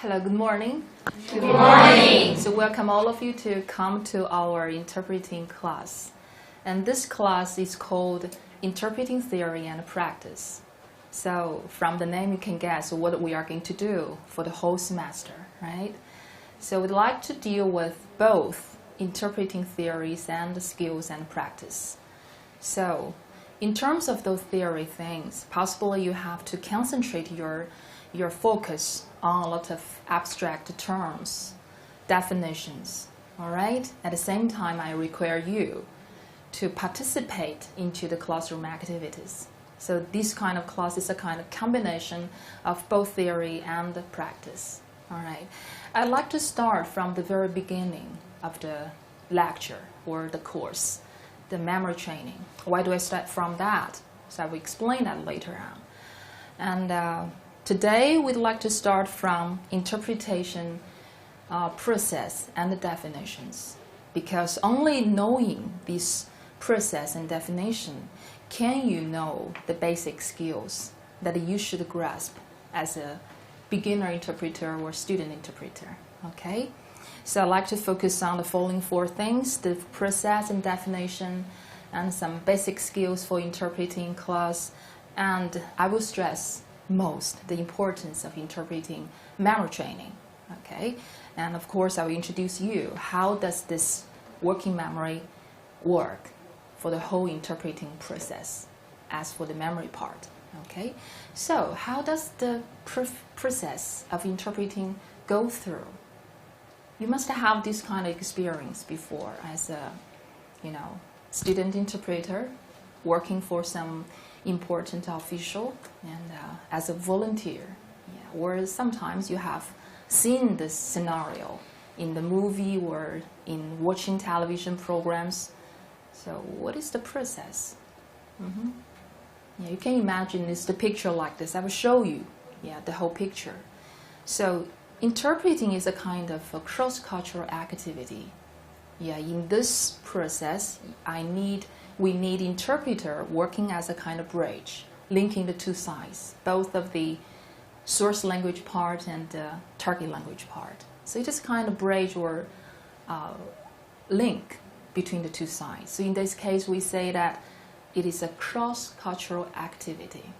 Hello, good morning. Good morning. So welcome all of you to come to our interpreting class. And this class is called Interpreting Theory and Practice. So from the name you can guess what we are going to do for the whole semester, right? So we'd like to deal with both interpreting theories and skills and practice. So in terms of those theory things, possibly you have to concentrate your focus on a lot of abstract terms, definitions, all right? At the same time, I require you to participate into the classroom activities. So this kind of class is a kind of combination of both theory and practice, all right? I'd like to start from the very beginning of the lecture or the course, the memory training. Why do I start from that? So I will explain that later on. And today, we'd like to start from interpretation process and the definitions, because only knowing this process and definition can you know the basic skills that you should grasp as a beginner interpreter or student interpreter, okay? So I'd like to focus on the following four things: the process and definition, and some basic skills for interpreting class, and I will stress most the importance of interpreting memory training, okay? And of course, I will introduce you how does this working memory work for the whole interpreting process as for the memory part, okay? So how does the process of interpreting go through? You must have this kind of experience before as a, student interpreter working for some important official and as a volunteer, or sometimes you have seen this scenario in the movie or in watching television programs. So what is the process? You can imagine it's the picture like this. I will show you the whole picture. So interpreting is a kind of a cross-cultural activity. In this process, we need interpreter working as a kind of bridge, linking the two sides, both of the source language part and the target language part. So it is kind of bridge or link between the two sides. So in this case, we say that it is a cross-cultural activity.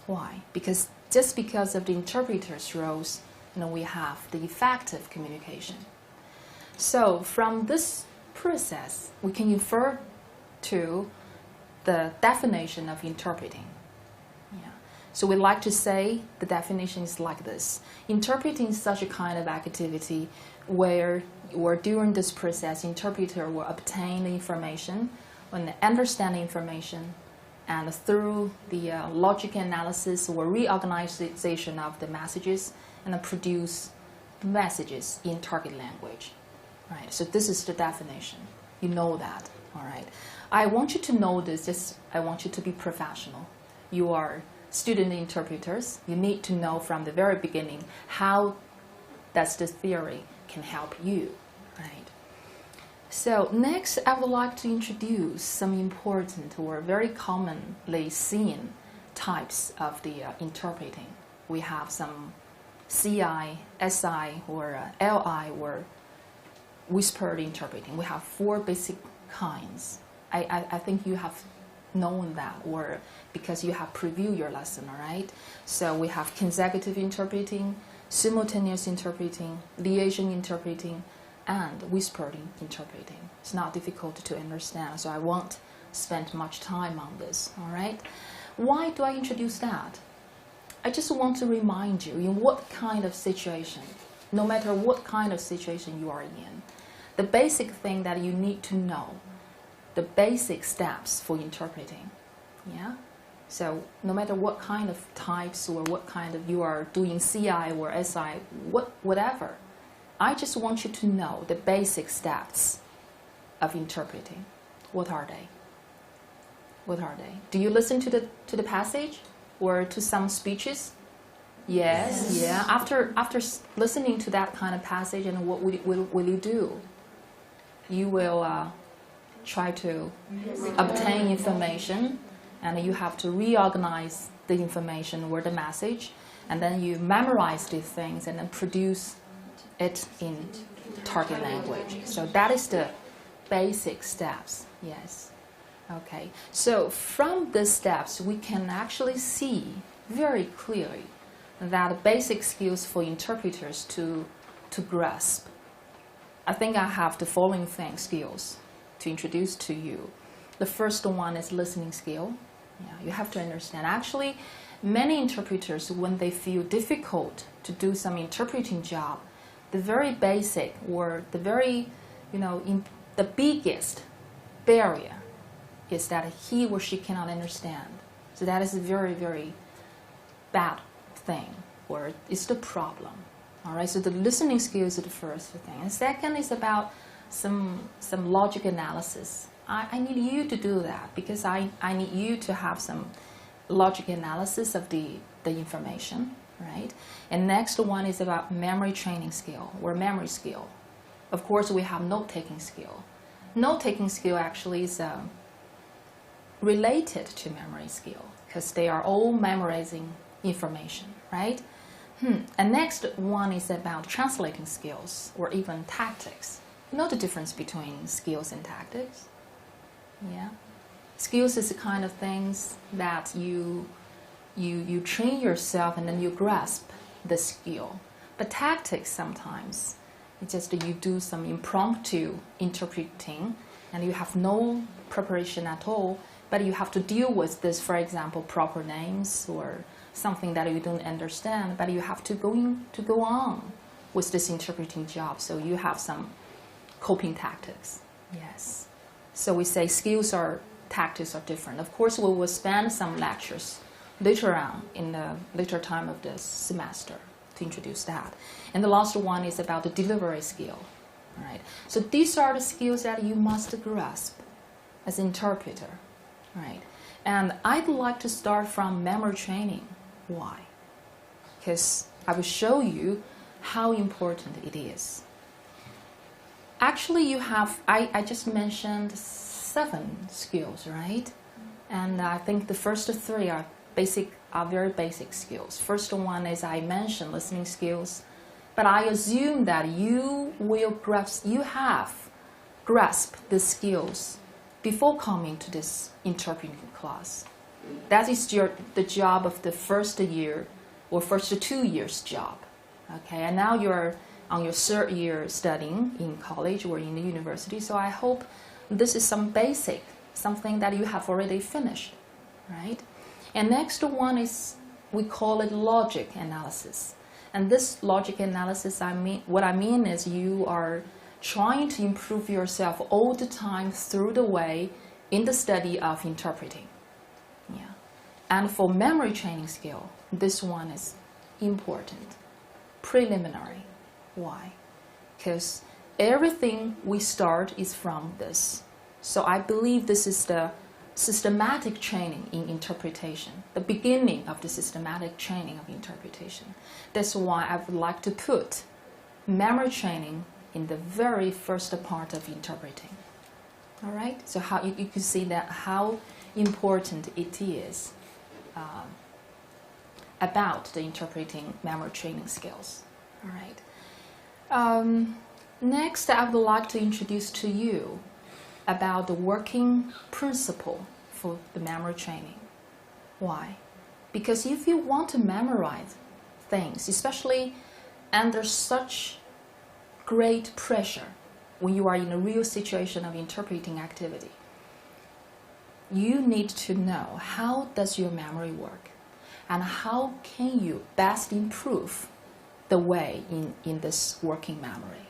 Why? Because just because of the interpreter's roles, we have the effective communication. So from this process, we can infer to the definition of interpreting. So we like to say the definition is like this: interpreting is such a kind of activity where or during this process, interpreter will obtain the information and understand the information, and through the logic analysis or reorganization of the messages, and produce messages in target language. Right, so this is the definition. You know that, all right? I want you to know this, I want you to be professional. You are student interpreters. You need to know from the very beginning how does this theory can help you, right? So next, I would like to introduce some important or very commonly seen types of the interpreting. We have some CI, SI, or LI, or whispered interpreting. We have four basic kinds. I think you have known that, or because you have previewed your lesson, all right? So we have consecutive interpreting, simultaneous interpreting, liaison interpreting, and whispered interpreting. It's not difficult to understand, so I won't spend much time on this, all right? Why do I introduce that? I just want to remind you in what kind of situation, no matter what kind of situation you are in, the basic thing that you need to know, the basic steps for interpreting, So no matter what kind of types or what kind of you are doing CI or SI, whatever, I just want you to know the basic steps of interpreting. What are they? What are they? Do you listen to the passage or to some speeches? Yes. Yeah. After listening to that kind of passage, and what will you do? You will try to obtain information, and you have to reorganize the information or the message, and then you memorize these things and then produce it in target language. So that is the basic steps, yes. Okay, so from these steps, we can actually see very clearly that basic skills for interpreters to grasp. I think I have the following skills to introduce to you. The first one is listening skill. Yeah, you have to understand. Actually, many interpreters, when they feel difficult to do some interpreting job, the very basic or the very, the biggest barrier is that he or she cannot understand. So that is a very, very bad thing, or it's the problem. All right, so the listening skills is the first thing. And second is about some logic analysis. I need you to do that because I need you to have some logic analysis of the information, right? And next one is about memory training skill or memory skill. Of course, we have note-taking skill. Note-taking skill actually is related to memory skill because they are all memorizing information, right? And next one is about translating skills or even tactics. You know the difference between skills and tactics? Yeah. Skills is the kind of things that you train yourself and then you grasp the skill. But tactics sometimes, it's just that you do some impromptu interpreting and you have no preparation at all, but you have to deal with this, for example, proper names or something that you don't understand, but you have to go on with this interpreting job. So you have some coping tactics. Yes. So we say skills or tactics are different. Of course, we will spend some lectures later on in the later time of the semester to introduce that. And the last one is about the delivery skill. All right. So these are the skills that you must grasp as an interpreter. Right. And I'd like to start from memory training. Why? Because I will show you how important it is. Actually, you have, I just mentioned 7 skills, right? And I think the first 3 are very basic skills. First one is I mentioned listening skills, but I assume that you have grasped the skills before coming to this interpreting class. That is the job of the first year or first 2 years job. Okay, and now you're on your 3rd year studying in college or in the university, so I hope this is some basic, something that you have already finished, right? And next one is, we call it logic analysis. And this logic analysis, what I mean is you are trying to improve yourself all the time through the way in the study of interpreting. Yeah. And for memory training skill, this one is important, preliminary. Why? Because everything we start is from this. So I believe this is the systematic training in interpretation, the beginning of the systematic training of interpretation. That's why I would like to put memory training in the very first part of interpreting. All right? So how you can see that how important it is about the interpreting memory training skills. All right. Next, I would like to introduce to you about the working principle for the memory training. Why? Because if you want to memorize things, especially under such great pressure when you are in a real situation of interpreting activity, you need to know how does your memory work and how can you best improve the way in this working memory.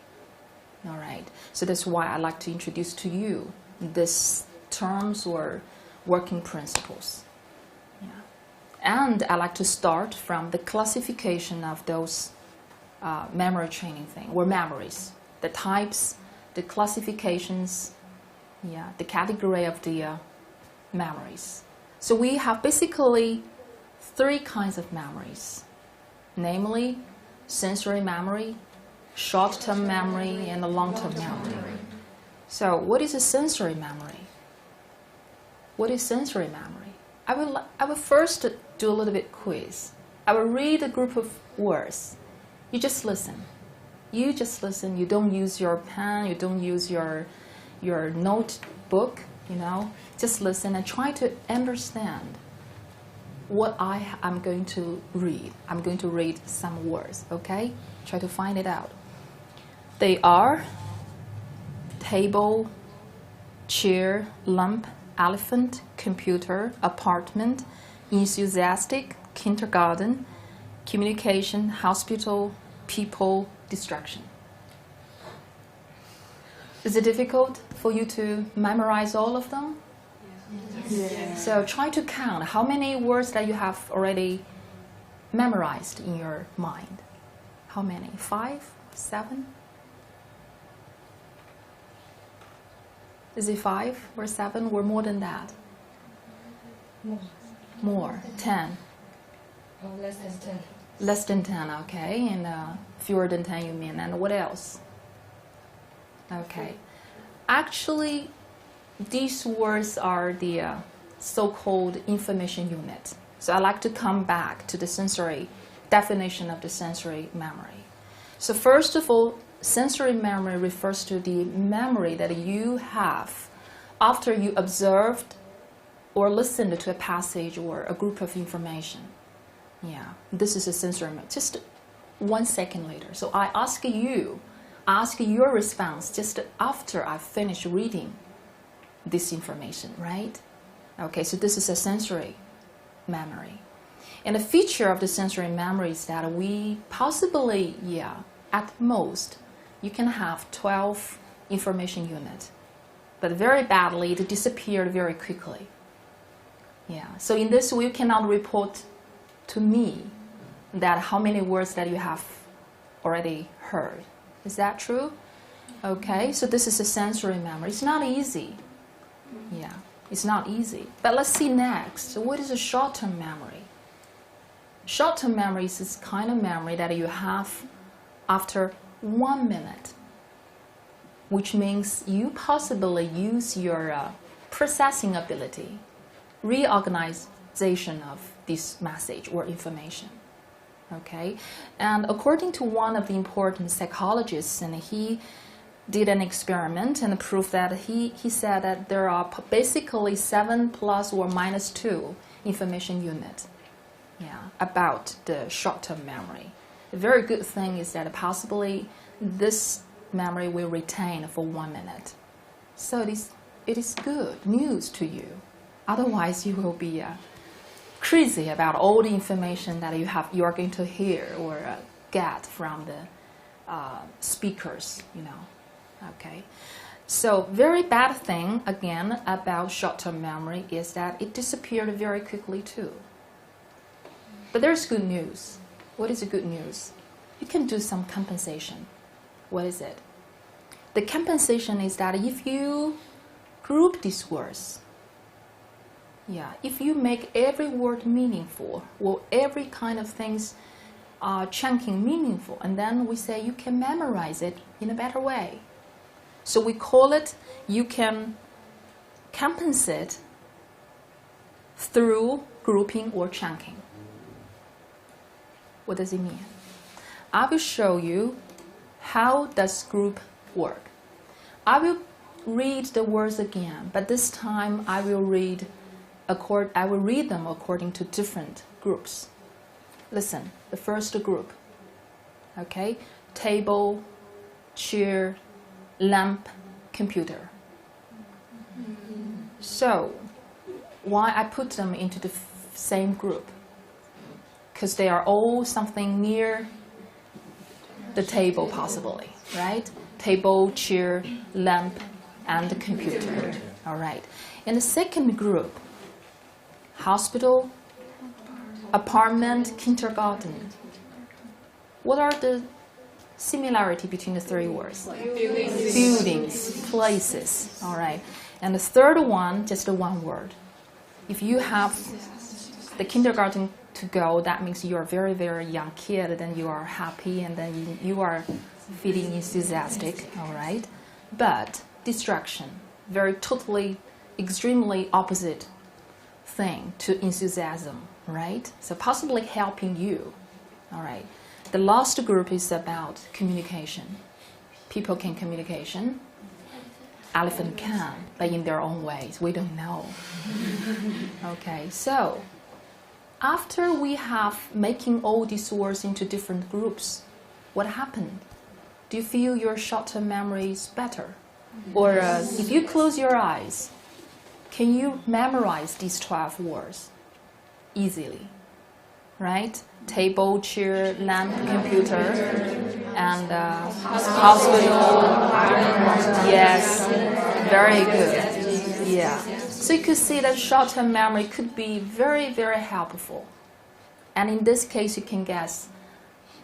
All right, so that's why I like to introduce to you these terms or working principles. Yeah. And I like to start from the classification of those memory training things, or memories, the types, the classifications, yeah, the category of the memories. So we have basically 3 kinds of memories, namely sensory memory, short-term memory, and a long-term memory. So what is a sensory memory? What is sensory memory? I will first do a little bit quiz. I will read a group of words. You just listen. You just listen. You don't use your pen. You don't use your notebook, Just listen and try to understand what I'm going to read. I'm going to read some words, okay? Try to find it out. They are table, chair, lamp, elephant, computer, apartment, enthusiastic, kindergarten, communication, hospital, people, distraction. Is it difficult for you to memorize all of them? Yes. So try to count how many words that you have already memorized in your mind. How many? 5? 7? Is it 5 or 7 or more than that? More. 10? Less than 10. Less than 10, okay. And fewer than 10 you mean. And what else? Okay. Actually, these words are the so-called information unit. So I like to come back to the sensory definition of the sensory memory. So first of all, sensory memory refers to the memory that you have after you observed or listened to a passage or a group of information. Yeah, this is a sensory memory. Just 1 second later. So I ask your response just after I finish reading this information, right? Okay, so this is a sensory memory. And the feature of the sensory memory is that we possibly, at most, you can have 12 information units. But very badly, it disappeared very quickly. Yeah, so in this way, you cannot report to me that how many words that you have already heard. Is that true? Okay, so this is a sensory memory. It's not easy. Yeah, it's not easy. But let's see next. So what is a short-term memory? Short-term memory is this kind of memory that you have after 1 minute, which means you possibly use your processing ability, reorganization of this message or information. Okay, and according to one of the important psychologists, and he did an experiment and proved that he said that there are basically 7 plus or minus 2 information units about the short-term memory. The very good thing is that possibly this memory will retain for 1 minute. So it is good news to you. Otherwise, you will be crazy about all the information that you are going to hear or get from the speakers, Okay. So very bad thing, again, about short-term memory is that it disappeared very quickly too. But there's good news. What is the good news? You can do some compensation. What is it? The compensation is that if you group these words, if you make every word meaningful, or every kind of things chunking meaningful, and then we say you can memorize it in a better way. So we call it, you can compensate through grouping or chunking. What does it mean? I will show you how does group work. I will read the words again, but this time I will read them according to different groups. Listen, the first group, okay? Table, chair, lamp, computer. So, why I put them into the same group? Because they are all something near the table possibly, right? Table, chair, lamp, and the computer. All right. In the second group, hospital, apartment, kindergarten. What are the similarity between the 3 words? Buildings, places. All right. And the third one, just the 1 word. If you have the kindergarten to go, that means you are very, very young kid, then you are happy, and then you are feeling enthusiastic. All right. But distraction, very totally, extremely opposite thing to enthusiasm. right? So possibly helping you, all right? The last group is about communication. People can communication. Elephant can, but in their own ways. We don't know. Okay, so after we have making all these words into different groups, what happened? Do you feel your short-term memory is better? Or if you close your eyes, can you memorize these 12 words easily? Right? Table, chair, lamp, computer, and hospital. Yes, very good. Yeah. So you could see that short-term memory could be very, very helpful. And in this case, you can guess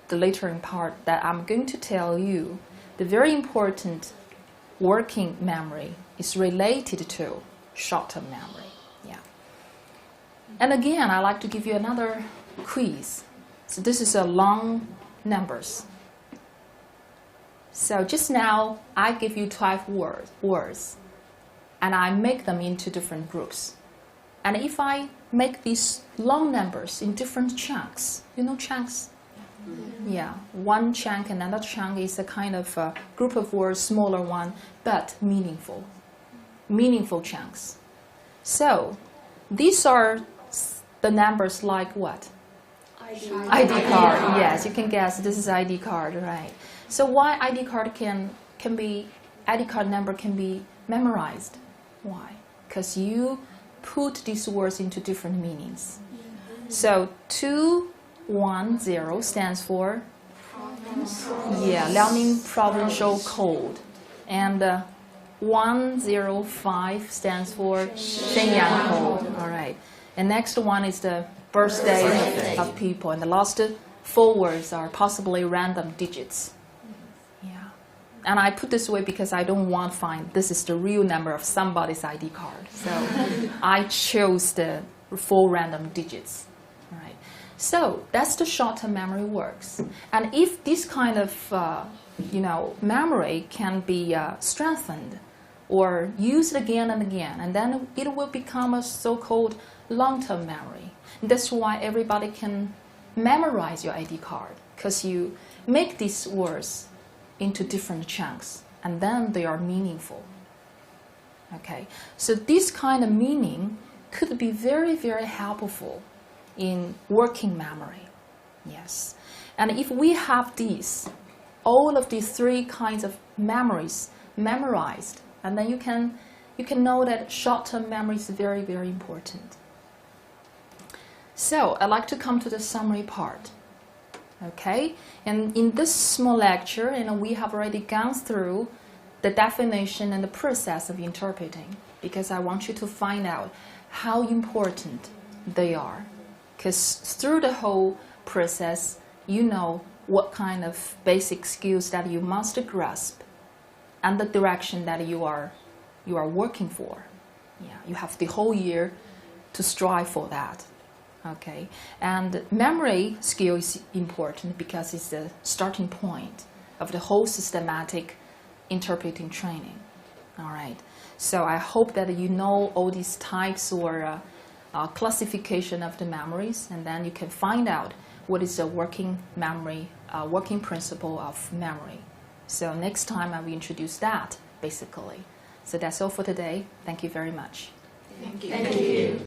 the later part that I'm going to tell you. The very important working memory is related to short-term memory. Yeah. And again, I like to give you another quiz. So this is a long numbers. So just now, I give you 12 words, and I make them into different groups. And if I make these long numbers in different chunks, you know chunks? Yeah, one chunk, another chunk is a kind of a group of words, smaller one, but meaningful. Meaningful chunks. So, these are the numbers like what? ID card. Yes, you can guess this is ID card, right? So why ID card ID card number can be memorized? Why? Because you put these words into different meanings. So 210 stands for Liaoning provincial code, and 105 stands for Shenyang code. All right. And next one is the birthday of people, and the last 4 words are possibly random digits. Yeah. And I put this way because I don't want to find this is the real number of somebody's ID card. So I chose the 4 random digits. All right. So that's the short-term memory works. And if this kind of memory can be strengthened or used again and again, and then it will become a so-called long-term memory. And that's why everybody can memorize your ID card, because you make these words into different chunks, and then they are meaningful. Okay, so this kind of meaning could be very, very helpful in working memory. Yes, and if we have all of these 3 kinds of memories memorized, and then you can know that short-term memory is very, very important. So I'd like to come to the summary part. Okay, and in this small lecture, we have already gone through the definition and the process of interpreting, because I want you to find out how important they are. Because through the whole process, you know what kind of basic skills that you must grasp, and the direction that you are working for. Yeah, you have the whole year to strive for that. Okay, and memory skill is important because it's the starting point of the whole systematic interpreting training. All right, so I hope that you know all these types or classification of the memories, and then you can find out what is the working memory, working principle of memory. So next time I will introduce that basically. So that's all for today. Thank you very much. Thank you.